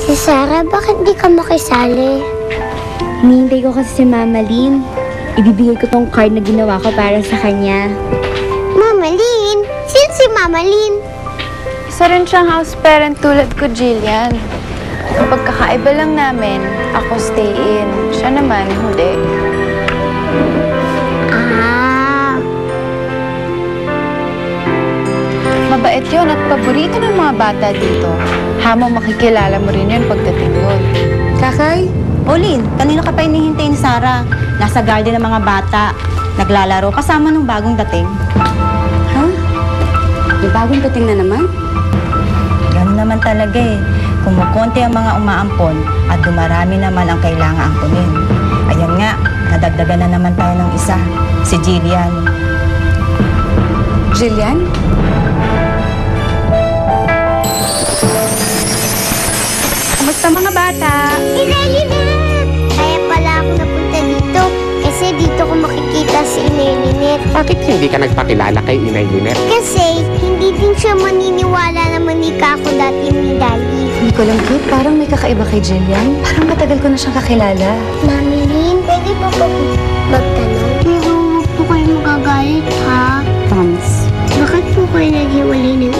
Si Sarah, bakit di ka makisali? Hinihintay ko kasi si Mama Lynn. Ibibigay ko tong card na ginawa ko para sa kanya. Mama Lynn? Sino si Mama Lynn? Isa rin siyang house parent tulad ko, Jillian. Ang pagkakaiba lang namin, ako stay in. Siya naman, hindi. Ah, Mabait yun at paborito ng mga bata dito. Hamang makikilala mo rin yun pagdating doon. Kakay? Olin, kanino ka pa hinihintay ni Sarah? Nasa garden ng mga bata. Naglalaro kasama nung bagong dating. Ha? May bagong dating na naman? Ganun naman talaga eh. Kumukonti ang mga umaampon at dumarami naman ang kailangan ampunin. Ayan nga, nadagdagan na naman tayo ng isa, si Jillian. Jillian? Kamusta mga bata? Inay Lynette! Kaya pala ako napunta dito kasi dito ko makikita si Inay Lynette. Bakit hindi ka nagpakilala kay Inay Lynette? Kasi hindi din siya maniniwala na manika ako dati ni Daddy. Hindi ko lang, Kate. Parang may kakaiba kay Jillian. Parang matagal ko na siyang kakilala. Mami Lynn, pwede po po magtanong? Pero huwag po kayo magagalit, ha? Promise. Bakit po kayo naghiwalay ng